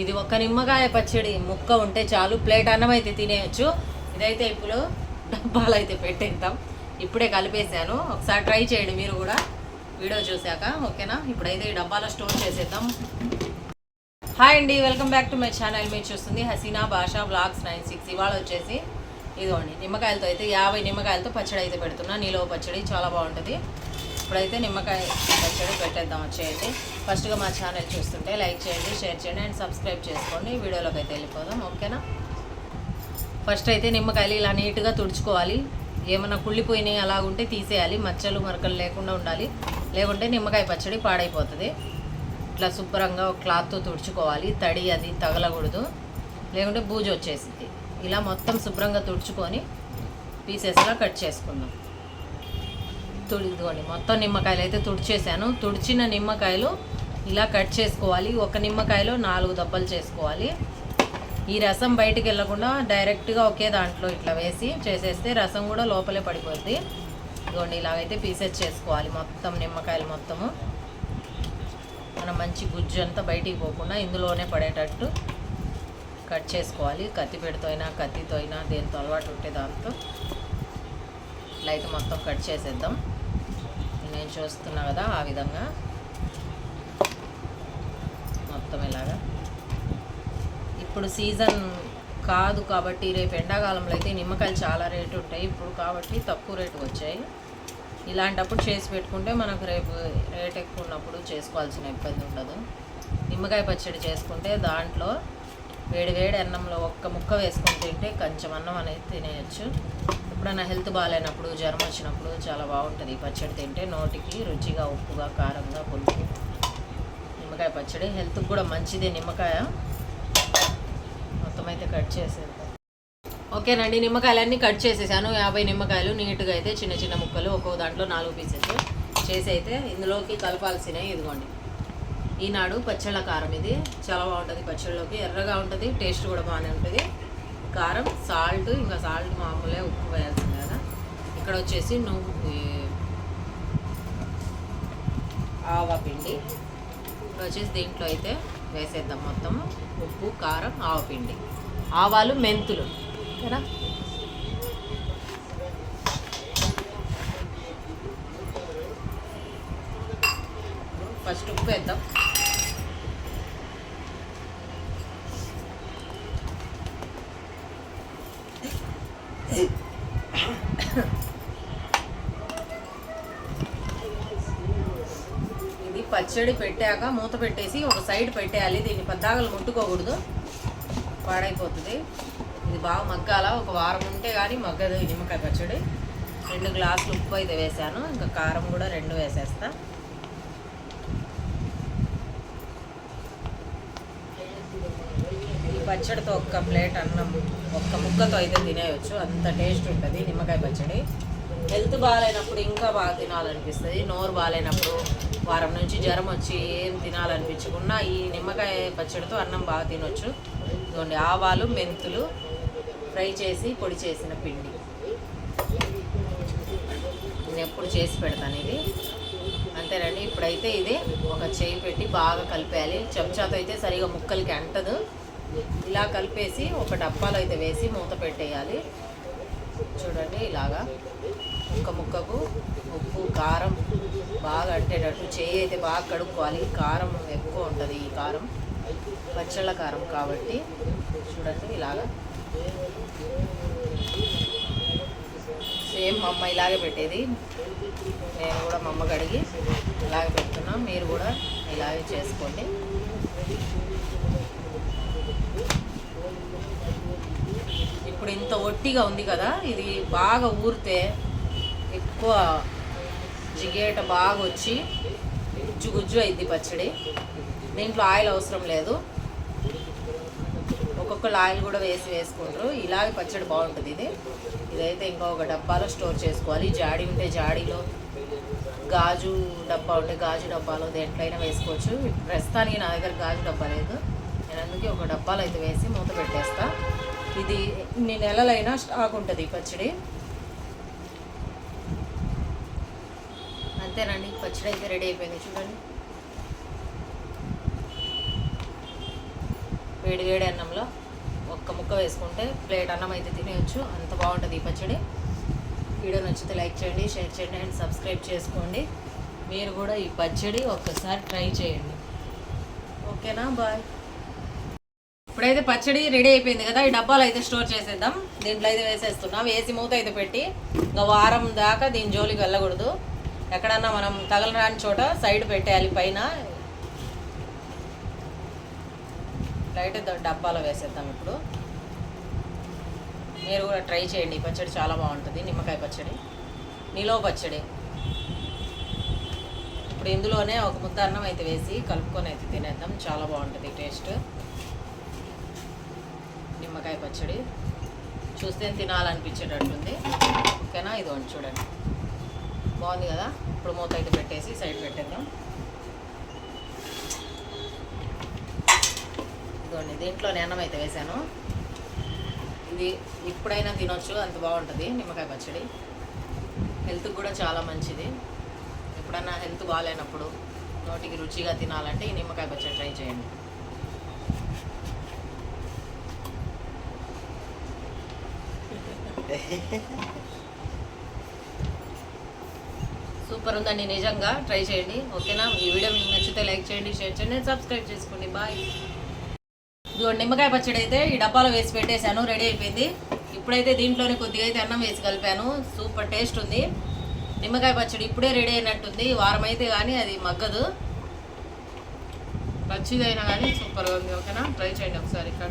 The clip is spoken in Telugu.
ఇది ఒక్క నిమ్మకాయ పచ్చడి ముక్క ఉంటే చాలు, ప్లేట్ అన్నం అయితే తినేయచ్చు. ఇదైతే ఇప్పుడు డబ్బాలు అయితే పెట్టేద్దాం. ఇప్పుడే కలిపేసాను, ఒకసారి ట్రై చేయండి మీరు కూడా వీడియో చూశాక, ఓకేనా? ఇప్పుడైతే ఈ డబ్బాలో స్టోర్ చేసేద్దాం. హాయ్ అండి, welcome back to my channel. మీరు చూస్తుంది హసీనా భాషా వ్లాగ్స్ 96. ఇవాళ వచ్చేసి ఇదిగోండి నిమ్మకాయలతో అయితే 50 నిమ్మకాయలతో పచ్చడి అయితే పెడుతున్నా. నిలువ పచ్చడి చాలా బాగుంటుంది. ఇప్పుడైతే నిమ్మకాయ పచ్చడి పెట్టేద్దాం వచ్చేయండి. ఫస్ట్గా మా ఛానల్ చూస్తుంటే లైక్ చేయండి, షేర్ చేయండి అండ్ సబ్స్క్రైబ్ చేసుకోండి. వీడియోలోకి అయితే వెళ్ళిపోదాం, ఓకేనా? ఫస్ట్ అయితే నిమ్మకాయలు ఇలా నీట్గా తుడుచుకోవాలి. ఏమన్నా కుళ్ళిపోయినాయి అలాగుంటే తీసేయాలి, మచ్చలు మరకలు లేకుండా ఉండాలి, లేకుంటే నిమ్మకాయ పచ్చడి పాడైపోతుంది. ఇట్లా శుభ్రంగా ఒక క్లాత్తో తుడుచుకోవాలి, తడి అది తగలకూడదు, లేకుంటే బూజు వచ్చేసింది. ఇలా మొత్తం శుభ్రంగా తుడుచుకొని పీసెస్లా కట్ చేసుకుందాం. ఇదిగోండి మొత్తం నిమ్మకాయలు అయితే తుడిచేసాను. తుడిచిన నిమ్మకాయలు ఇలా కట్ చేసుకోవాలి. ఒక నిమ్మకాయలో 4 దెబ్బలు చేసుకోవాలి. ఈ రసం బయటికి వెళ్ళకుండా డైరెక్ట్గా ఒకే దాంట్లో ఇట్లా వేసి చేసేస్తే రసం కూడా లోపలే పడిపోద్ది. ఇదిగోండి ఇలాగైతే పీసెస్ చేసుకోవాలి మొత్తం నిమ్మకాయలు మొత్తము. మనం మంచి గుజ్జు అంతా బయటికి పోకుండా ఇందులోనే పడేటట్టు కట్ చేసుకోవాలి. కత్తిపీటతో అయినా కత్తితో అయినా దేంతో అలవాటు ఉంటే దాంతో ఇట్లా అయితే మొత్తం కట్ చేసేద్దాం. నేను చూస్తున్నా కదా ఆ విధంగా మొత్తం ఇలాగా. ఇప్పుడు సీజన్ కాదు కాబట్టి రేపు ఎండాకాలంలో అయితే నిమ్మకాయలు చాలా రేటు ఉంటాయి. ఇప్పుడు కాబట్టి తక్కువ రేటుకి వచ్చాయి. ఇలాంటప్పుడు చేసి పెట్టుకుంటే మనకు రేపు రేట్ ఎక్కువ ఉన్నప్పుడు చేసుకోవాల్సిన ఇబ్బంది ఉండదు. నిమ్మకాయ పచ్చడి చేసుకుంటే దాంట్లో వేడి వేడి అన్నంలో ఒక్క ముక్క వేసుకొని తింటే కొంచెం అన్నం అనేది తినేయచ్చు. ఎప్పుడైనా హెల్త్ బాగాలేనప్పుడు జ్వరం వచ్చినప్పుడు చాలా బాగుంటుంది ఈ పచ్చడి తింటే. నోటికి రుచిగా ఉప్పుగా కారంగా పులుపు. నిమ్మకాయ పచ్చడి హెల్త్కి కూడా మంచిదే నిమ్మకాయ. మొత్తం అయితే కట్ చేసేద్దాం. ఓకేనండి, నిమ్మకాయలన్నీ కట్ చేసేసాను. 50 నిమ్మకాయలు నీట్గా అయితే చిన్న చిన్న ముక్కలు ఒక్కో దాంట్లో 4 పీసెస్ చేసి అయితే ఇందులోకి కలపాల్సినవి ఇదిగోండి. ఈనాడు పచ్చళ్ళ కారం, ఇది చాలా బాగుంటుంది పచ్చళ్ళలోకి. ఎర్రగా ఉంటుంది, టేస్ట్ కూడా బాగానే ఉంటుంది. కారం, సాల్ట్, ఇంకా సాల్ట్ మామూలే, ఉప్పు వేయాల్సింది కదా. ఇక్కడ వచ్చేసి ఆవపిండి. ఇక్కడ వచ్చేసి దీంట్లో అయితే వేసేద్దాం మొత్తం. ఉప్పు, కారం, ఆవపిండి, ఆవాలు, మెంతులు కదా. ఫస్ట్ ఉప్పు వేద్దాం. ఇది పచ్చడి పెట్టాక మూత పెట్టేసి ఒక సైడ్ పెట్టేయాలి. దీన్ని పద్దాకలు ముట్టుకోకూడదు, పాడైపోతుంది. ఇది బాగా మగ్గాల. ఒక వారం ఉంటే కానీ మగ్గదు ఈ నిమ్మకాయ పచ్చడి. 2 గ్లాసులు ఉప్పు అయితే వేసాను, ఇంకా కారం కూడా 2 వేసేస్తా. ఈ పచ్చడితో ఒక్క ప్లేట్ అన్నం ఒక్క ముక్కతో అయితే తినేయచ్చు, అంత టేస్ట్ ఉంటుంది నిమ్మకాయ పచ్చడి. హెల్త్ బాగాలేనప్పుడు ఇంకా బాగా తినాలనిపిస్తుంది. నోరు బాగాలేనప్పుడు, వారం నుంచి జ్వరం వచ్చి ఏం తినాలనిపించకుండా ఈ నిమ్మకాయ పచ్చడితో అన్నం బాగా తినొచ్చు. ఇదిగోండి ఆవాలు, మెంతులు ఫ్రై చేసి పొడి చేసిన పిండి. నేను ఎప్పుడు చేసి పెడతాను ఇది. అంతేనండి. ఇప్పుడైతే ఇది ఒక చేయి పెట్టి బాగా కలిపేయాలి. చెంచాతో అయితే సరిగా ముక్కలకి అంటదు. ఇలా కలిపేసి ఒక డబ్బాలో అయితే వేసి మూత పెట్టేయాలి. చూడండి ఇలాగా ఒక్క ముక్కకు ఉప్పు, కారం బాగా అంటేటట్టు చేయి అయితే బాగా కడుక్కోవాలి. కారం ఎక్కువ ఉంటుంది, ఈ కారం పచ్చళ్ళ కారం కాబట్టి. చూడండి ఇలాగా సేమ్ మా అమ్మ ఇలాగే పెట్టేది. నేను కూడా మా అమ్మకి అడిగి ఇలాగే పెడుతున్నా. మీరు కూడా ఇలాగే చేసుకోండి. ఇప్పుడు ఇంత ఒట్టిగా ఉంది కదా, ఇది బాగా ఊరితే ఎక్కువ జిగేట బాగా వచ్చి గుజ్జు గుజ్జు అయింది పచ్చడి. దీంట్లో ఆయిల్ అవసరం లేదు, ఒక్కొక్కళ్ళు ఆయిల్ కూడా వేసుకుంటారు. ఇలాగే పచ్చడి బాగుంటుంది ఇది. ఇదైతే ఇంకా ఒక డబ్బాలో స్టోర్ చేసుకోవాలి. జాడీ ఉంటే జాడీలో, గాజు డబ్బా ఉంటే గాజు డబ్బాలో, దేంట్లైనా వేసుకోవచ్చు. ప్రస్తుతానికి నా దగ్గర గాజు డబ్బా లేదు, నేను అందుకే ఒక డబ్బాలో అయితే వేసి మూత పెట్టేస్తా. ఇది ఇన్ని నెలలైనా స్టాక్ ఉంటుంది పచ్చడి. అంతేనండి, పచ్చడి అయితే రెడీ అయిపోయింది. చూడండి వేడి వేడి అన్నంలో ఒక్క ముక్క వేసుకుంటే ప్లేట్ అన్నం అయితే తినేయచ్చు. అంత బాగుంటుంది ఈ పచ్చడి. వీడియో నచ్చితే లైక్ చేయండి, షేర్ చేయండి అండ్ సబ్స్క్రైబ్ చేసుకోండి. మీరు కూడా ఈ పచ్చడి ఒక్కసారి ట్రై చేయండి. ఓకేనా, బాయ్. ఇప్పుడైతే పచ్చడి రెడీ అయిపోయింది కదా, ఈ డబ్బాలు అయితే స్టోర్ చేసేద్దాం. దీంట్లో అయితే వేసేస్తున్నాం. వేసి మూత అయితే పెట్టి ఇంకా వారం దాకా దీని జోలికి వెళ్ళకూడదు. ఎక్కడన్నా మనం తగలరాని చోట సైడ్ పెట్టేయాలి. పైన లైట్ డబ్బాలో వేసేద్దాం. ఇప్పుడు మీరు కూడా ట్రై చేయండి. ఈ పచ్చడి చాలా బాగుంటుంది, నిమ్మకాయ పచ్చడి, నిలువ పచ్చడి. ఇప్పుడు ఇందులోనే ఒక ముద్ద అన్నం అయితే వేసి కలుపుకొని అయితే తినేద్దాం. చాలా బాగుంటుంది టేస్ట్. నిమ్మకాయ పచ్చడి చూస్తే తినాలనిపించేటట్టుంది. ఓకేనా, ఇదిగోండి చూడండి, బాగుంది కదా. ఇప్పుడు మూత అయితే పెట్టేసి సైడ్ పెట్టేద్దాం. ఇదిగోండి, దీంట్లోనే అన్నం అయితే వేసాను. ఇది ఇప్పుడైనా తినొచ్చు, అంత బాగుంటుంది నిమ్మకాయ పచ్చడి. హెల్త్కి కూడా చాలా మంచిది. ఎప్పుడన్నా హెల్త్ బాగాలేనప్పుడు నోటికి రుచిగా తినాలంటే ఈ నిమ్మకాయ పచ్చడి ట్రై చేయండి. సూపర్ ఉందండి, నిజంగా ట్రై చేయండి. ఓకేనా, ఈ వీడియో మీకు నచ్చితే లైక్ చేయండి, షేర్ చేయండి, సబ్స్క్రైబ్ చేసుకోండి. బాయ్. ఇదిగో నిమ్మకాయ పచ్చడి అయితే ఈ డబ్బాలో వేసి పెట్టేశాను, రెడీ అయిపోయింది. ఇప్పుడైతే దీంట్లోనే కొద్దిగా అయితే అన్నం వేసి కలిపాను. సూపర్ టేస్ట్ ఉంది నిమ్మకాయ పచ్చడి. ఇప్పుడే రెడీ అయినట్టుంది. వారం అయితే కానీ అది మగ్గదు. పచ్చిదైనా కానీ సూపర్గా ఉంది. ఓకేనా, ట్రై చేయండి ఒకసారి. ఇక్కడ